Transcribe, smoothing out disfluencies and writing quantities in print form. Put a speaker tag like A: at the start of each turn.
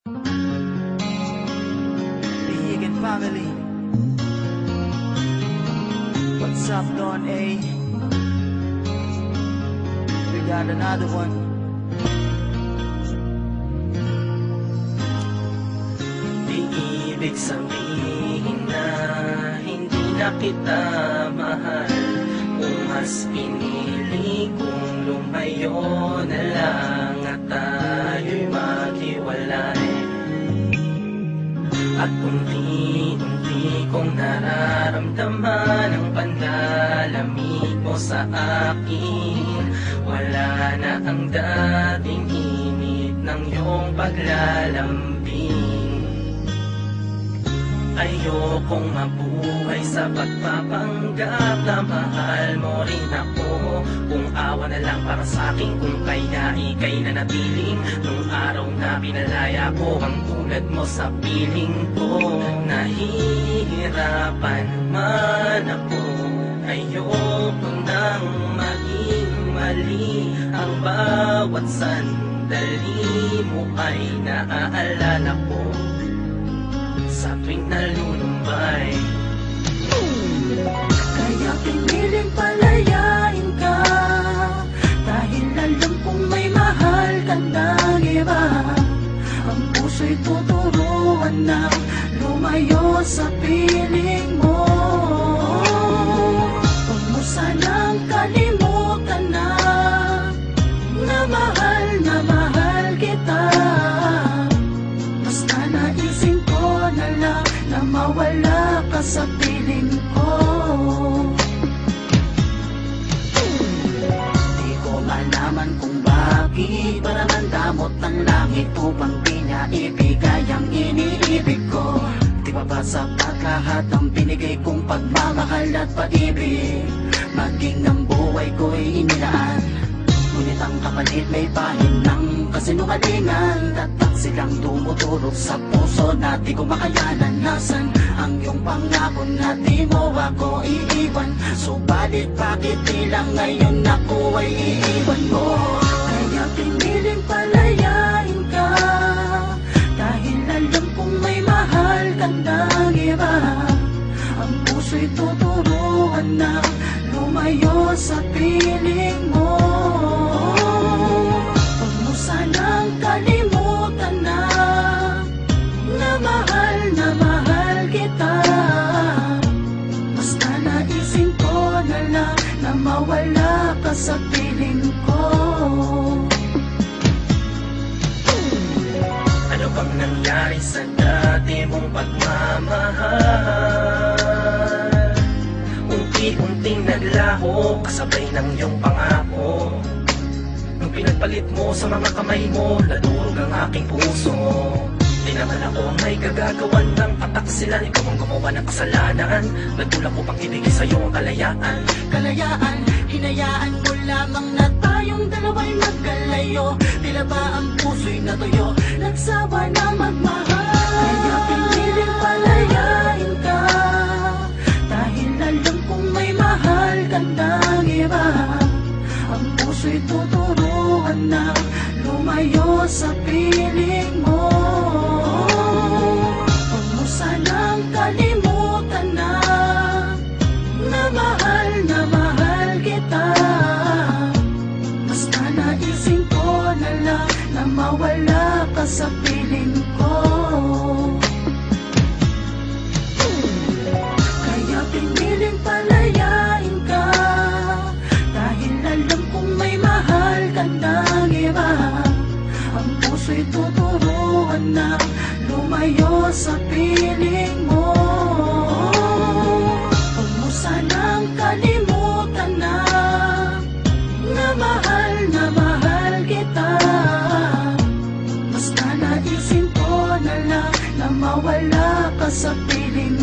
A: Vegan family, what's up, Don A? We got another one.
B: Di ibig sabihin na hindi na kita mahal, kung mas pinili kong lumayo na lang at tayo'y maghiwalay. At unti-unti kong nararamdaman ang panlalamig mo sa akin. Wala na ang dating init ng iyong paglalambing. Ayokong mabuhay sa pagpapanggap na mahal mo rin ako. Kung awa na lang para sa akin, kung kaya ika'y nanatiling nung araw na pinalaya ko ang tulad mo sa piling ko. Nahihirapan man ako, ayoko nang maging mali. Ang bawat sandali mo ay naaalala ko sa tuwing nalulumbay.
C: Kaya piniling palayain ka, dahil alam kong may mahal ka ng iba. Ang puso'y tuturuan na lumayo sa piling mo. Huwag mo sanang kalimutan na mahal kita. Basta naisip ko na lang na mawala ka sa piling ko. Di ko malaman kung bakit parang damot ng langit upang di niya ibigay ang iniibig ko. Di ba ba sapat lahat ang binigay kong pagmamahal at pag-ibig? Maging ng buhay ko'y inilaan, ngunit ang kapalit may pahinang kasinungalingan. Tatak silang tumutulog sa puso na di ko makayanan. Nasaan ang iyong pangako na di mo ako iiwan? Subalit bakit tila ngayon ako ay iiwan mo? Kaya piniling palayain ka, dahil alam kong may mahal ka ng iba. Ang puso'y tuturuan na lumayo sa piling mo. Huwag mo sanang kalimutan na mahal kita. Basta naisip ko na lang na mawala ka sa piling ko.
B: Ano bang nangyari sa dati mong pagmamahal? Unti-unting naglaho kasabay ng iyong pangako. Nung pinagpalit mo sa mga kamay mo, ladurog ang aking puso. Di naman ako may gagagawan ng patak sila. Ikaw ang gumawa ng kasalanan. Nagtulak ko pang ibigay sa'yo ang kalayaan.
C: Kalayaan, hinayaan mo lamang na tayong dalawa'y magkalayo. Tila ba ang puso'y natuyo, nagsawa na magmahal? Kaya piniling palayain ka, dahil alam kong may mahal ka ng iba. Ang puso'y tuturuan na lumayo sa piling mo. Huwag mo sanang kalimutan na mahal kita. Basta naisip ko na lang na mawala ka sa piling ko. Kaya piniling palayain ka, dahil alam kong may mahal ka ng iba. Ang puso'y tuturuan na lumayo sa piling mo. Huwag mo sanang kalimutan na mahal kita. Basta naisip ko na lang na mawala ka sa piling